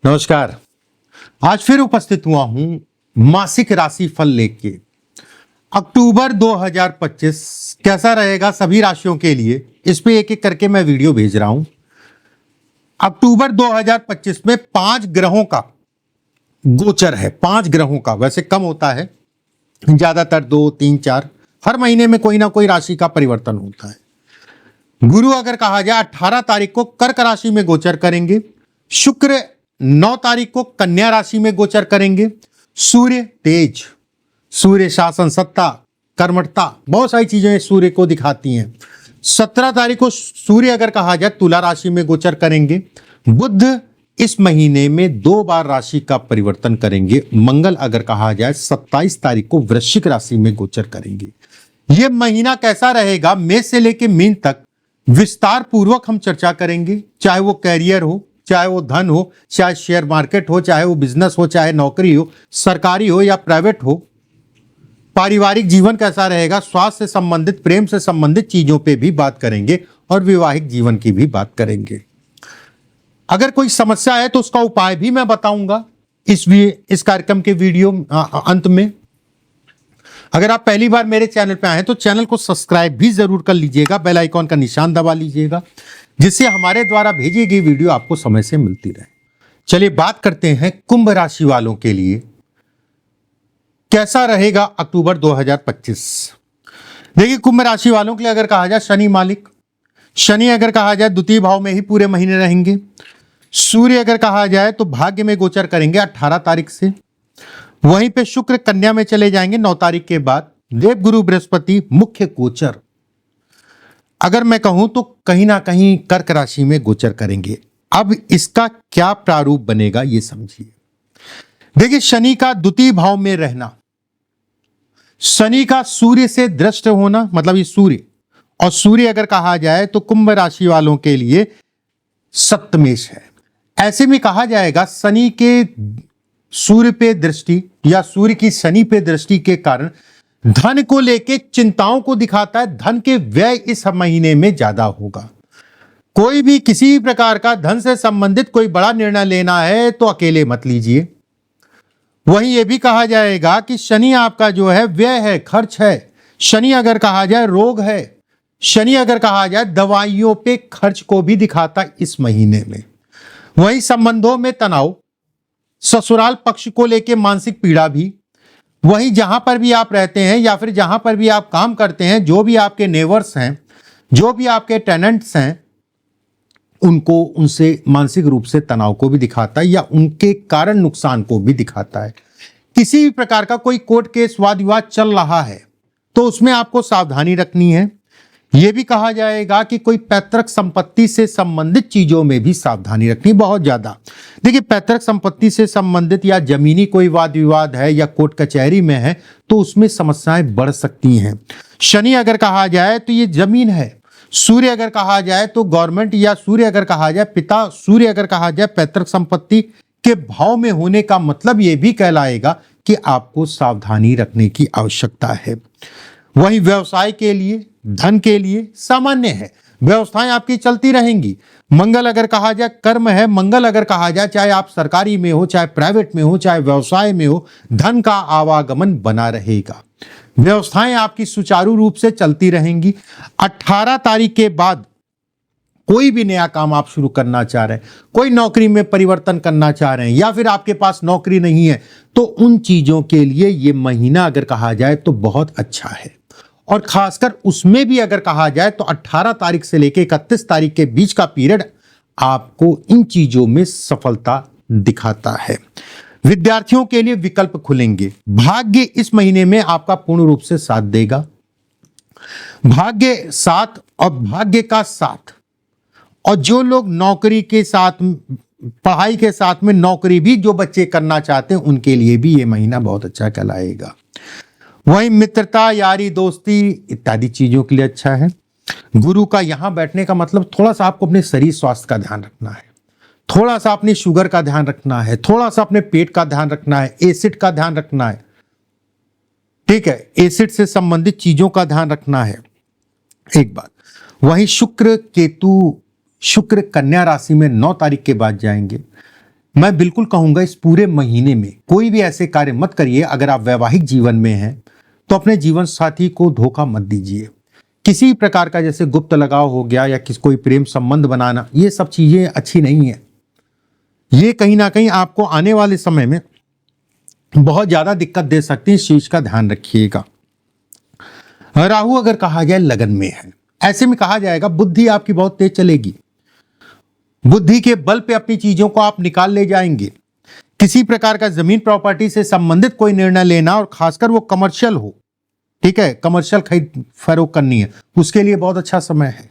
नमस्कार। आज फिर उपस्थित हुआ हूं मासिक राशि फल लेके। अक्टूबर 2025 कैसा रहेगा सभी राशियों के लिए, इस पे एक एक करके मैं वीडियो भेज रहा हूं। अक्टूबर 2025 में 5 ग्रहों का गोचर है। 5 ग्रहों का, वैसे कम होता है, ज्यादातर 2, 3, 4, हर महीने में कोई ना कोई राशि का परिवर्तन होता है। गुरु अगर कहा जाए 18 तारीख को कर्क राशि में गोचर करेंगे। शुक्र 9 तारीख को कन्या राशि में गोचर करेंगे। सूर्य तेज, सूर्य शासन, सत्ता, कर्मठता, बहुत सारी चीजें सूर्य को दिखाती हैं। 17 तारीख को सूर्य अगर कहा जाए तुला राशि में गोचर करेंगे। बुध इस महीने में 2 बार राशि का परिवर्तन करेंगे। मंगल अगर कहा जाए 27 तारीख को वृश्चिक राशि में गोचर करेंगे। यह महीना कैसा रहेगा, मेष से लेकर मीन तक विस्तार पूर्वक हम चर्चा करेंगे। चाहे वो कैरियर हो, चाहे वो धन हो, चाहे शेयर मार्केट हो, चाहे वो बिजनेस हो, चाहे नौकरी हो, सरकारी हो या प्राइवेट हो। पारिवारिक जीवन कैसा रहेगा, स्वास्थ्य से संबंधित, प्रेम से संबंधित चीजों पे भी बात करेंगे और वैवाहिक जीवन की भी बात करेंगे। अगर कोई समस्या है तो उसका उपाय भी मैं बताऊंगा इस कार्यक्रम के वीडियो अंत में। अगर आप पहली बार मेरे चैनल पे आए हैं तो चैनल को सब्सक्राइब भी जरूर कर लीजिएगा, बेल आइकॉन का निशान दबा लीजिएगा, जिससे हमारे द्वारा भेजी गई वीडियो आपको समय से मिलती रहे। चलिए बात करते हैं कुंभ राशि वालों के लिए कैसा रहेगा अक्टूबर 2025। देखिए, कुंभ राशि वालों के लिए अगर कहा जाए शनि मालिक, शनि अगर कहा जाए द्वितीय भाव में ही पूरे महीने रहेंगे। सूर्य अगर कहा जाए तो भाग्य में गोचर करेंगे 18 तारीख से। वहीं पे शुक्र कन्या में चले जाएंगे 9 तारीख के बाद। देवगुरु बृहस्पति मुख्य गोचर अगर मैं कहूं तो कहीं ना कहीं कर्क राशि में गोचर करेंगे। अब इसका क्या प्रारूप बनेगा ये समझिए। देखिए, शनि का द्वितीय भाव में रहना, शनि का सूर्य से दृष्ट होना, मतलब ये सूर्य, और सूर्य अगर कहा जाए तो कुंभ राशि वालों के लिए सप्तमेश है। ऐसे में कहा जाएगा शनि के सूर्य पे दृष्टि या सूर्य की शनि पे दृष्टि के कारण धन को लेके चिंताओं को दिखाता है। धन के व्यय इस महीने में ज्यादा होगा। कोई भी किसी प्रकार का धन से संबंधित कोई बड़ा निर्णय लेना है तो अकेले मत लीजिए। वहीं यह भी कहा जाएगा कि शनि आपका जो है व्यय है, खर्च है। शनि अगर कहा जाए रोग है। शनि अगर कहा जाए दवाइयों पे खर्च को भी दिखाता है इस महीने में। वहीं संबंधों में तनाव, ससुराल पक्ष को लेके मानसिक पीड़ा भी। वहीं जहां पर भी आप रहते हैं या फिर जहां पर भी आप काम करते हैं, जो भी आपके नेबर्स हैं, जो भी आपके टेनेंट्स हैं, उनसे मानसिक रूप से तनाव को भी दिखाता है या उनके कारण नुकसान को भी दिखाता है। किसी भी प्रकार का कोई कोर्ट केस वाद विवाद चल रहा है तो उसमें आपको सावधानी रखनी है। यह भी कहा जाएगा कि कोई पैतृक संपत्ति से संबंधित चीजों में भी सावधानी रखनी, बहुत ज्यादा। देखिए, पैतृक संपत्ति से संबंधित या जमीनी कोई वाद विवाद है या कोर्ट कचहरी में है तो उसमें समस्याएं बढ़ सकती हैं। शनि अगर कहा जाए तो ये जमीन है। सूर्य अगर कहा जाए तो गवर्नमेंट, या सूर्य अगर कहा जाए पिता, सूर्य अगर कहा जाए पैतृक संपत्ति के भाव में होने का मतलब यह भी कहलाएगा कि आपको सावधानी रखने की आवश्यकता है। वहीं व्यवसाय के लिए, धन के लिए सामान्य है, व्यवस्थाएं आपकी चलती रहेंगी। मंगल अगर कहा जाए कर्म है। मंगल अगर कहा जाए चाहे आप सरकारी में हो, चाहे प्राइवेट में हो, चाहे व्यवसाय में हो, धन का आवागमन बना रहेगा। व्यवस्थाएं आपकी सुचारू रूप से चलती रहेंगी। 18 तारीख के बाद कोई भी नया काम आप शुरू करना चाह रहे हैं, कोई नौकरी में परिवर्तन करना चाह रहे हैं या फिर आपके पास नौकरी नहीं है, तो उन चीजों के लिए यह महीना अगर कहा जाए तो बहुत अच्छा है। और खासकर उसमें भी अगर कहा जाए तो 18 तारीख से लेकर 31 तारीख के बीच का पीरियड आपको इन चीजों में सफलता दिखाता है। विद्यार्थियों के लिए विकल्प खुलेंगे। भाग्य इस महीने में आपका पूर्ण रूप से साथ देगा। भाग्य साथ और भाग्य का साथ, और जो लोग नौकरी के साथ, पढ़ाई के साथ में नौकरी भी जो बच्चे करना चाहते हैं उनके लिए भी ये महीना बहुत अच्छा कहलाएगा। वहीं मित्रता, यारी, दोस्ती इत्यादि चीजों के लिए अच्छा है। गुरु का यहां बैठने का मतलब थोड़ा सा आपको अपने शरीर स्वास्थ्य का ध्यान रखना है, थोड़ा सा अपनी शुगर का ध्यान रखना है, थोड़ा सा अपने पेट का ध्यान रखना है, एसिड का ध्यान रखना है। ठीक है, एसिड से संबंधित चीजों का ध्यान रखना है, एक बात। वहीं शुक्र केतु, शुक्र कन्या राशि में 9 तारीख के बाद जाएंगे। मैं बिल्कुल कहूंगा इस पूरे महीने में कोई भी ऐसे कार्य मत करिए। अगर आप वैवाहिक जीवन में हैं तो अपने जीवन साथी को धोखा मत दीजिए। किसी प्रकार का जैसे गुप्त लगाव हो गया या कोई प्रेम संबंध बनाना, ये सब चीजें अच्छी नहीं है। ये कहीं ना कहीं आपको आने वाले समय में बहुत ज्यादा दिक्कत दे सकती है। इस चीज का ध्यान रखिएगा। राहु अगर कहा जाए लगन में है, ऐसे में कहा जाएगा बुद्धि आपकी बहुत तेज चलेगी। बुद्धि के बल पे अपनी चीजों को आप निकाल ले जाएंगे। किसी प्रकार का जमीन प्रॉपर्टी से संबंधित कोई निर्णय लेना, और खासकर वो कमर्शियल हो, ठीक है, कमर्शियल खरीद फरोख्त करनी है, उसके लिए बहुत अच्छा समय है।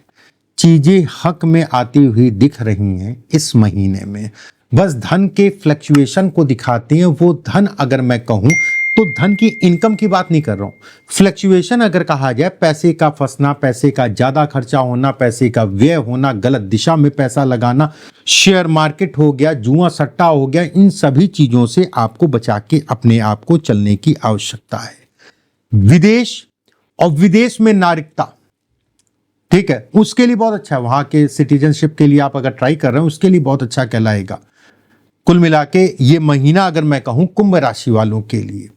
चीजें हक में आती हुई दिख रही हैं इस महीने में। बस धन के फ्लक्चुएशन को दिखाती हैं। वो धन अगर मैं कहूं तो धन की इनकम की बात नहीं कर रहा हूं। फ्लक्चुएशन अगर कहा जाए, पैसे का फंसना, पैसे का ज्यादा खर्चा होना, पैसे का व्यय होना, गलत दिशा में पैसा लगाना, शेयर मार्केट हो गया, जुआ सट्टा हो गया, इन सभी चीजों से आपको बचा के अपने आप को चलने की आवश्यकता है। विदेश और विदेश में नागरिकता, ठीक है, उसके लिए बहुत अच्छा है। वहां के सिटीजनशिप के लिए आप अगर ट्राई कर रहे हैं, उसके लिए बहुत अच्छा कहलाएगा। कुल मिला के ये महीना अगर मैं कहूं कुंभ राशि वालों के लिए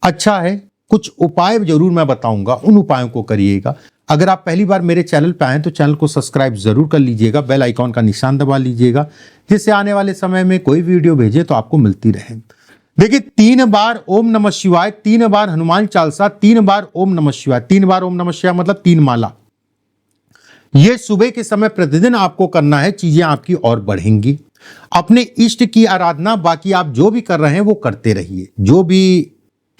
अच्छा है। कुछ उपाय जरूर मैं बताऊंगा, उन उपायों को करिएगा। अगर आप पहली बार मेरे चैनल पर आए तो चैनल को सब्सक्राइब जरूर कर लीजिएगा, बेल आइकॉन का निशान दबा लीजिएगा, जिससे आने वाले समय में कोई वीडियो भेजे तो आपको मिलती रहे। देखिए, 3 बार ओम नमः शिवाय, 3 बार हनुमान चालीसा, 3 बार ओम नमः शिवाय, 3 बार ओम नमः शिवाय मतलब 3 माला। ये सुबह के समय प्रतिदिन आपको करना है। चीजें आपकी और बढ़ेंगी। अपने इष्ट की आराधना, बाकी आप जो भी कर रहे हैं वो करते रहिए। जो भी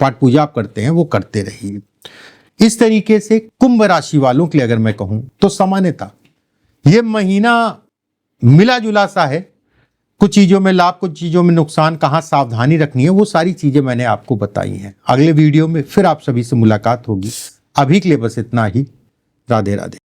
पाठ पूजा आप करते हैं वो करते रहिए। इस तरीके से कुंभ राशि वालों के लिए अगर मैं कहूं तो सामान्यतः ये महीना मिला जुला सा है। कुछ चीजों में लाभ, कुछ चीजों में नुकसान, कहां सावधानी रखनी है, वो सारी चीजें मैंने आपको बताई हैं। अगले वीडियो में फिर आप सभी से मुलाकात होगी। अभी के लिए बस इतना ही। राधे राधे।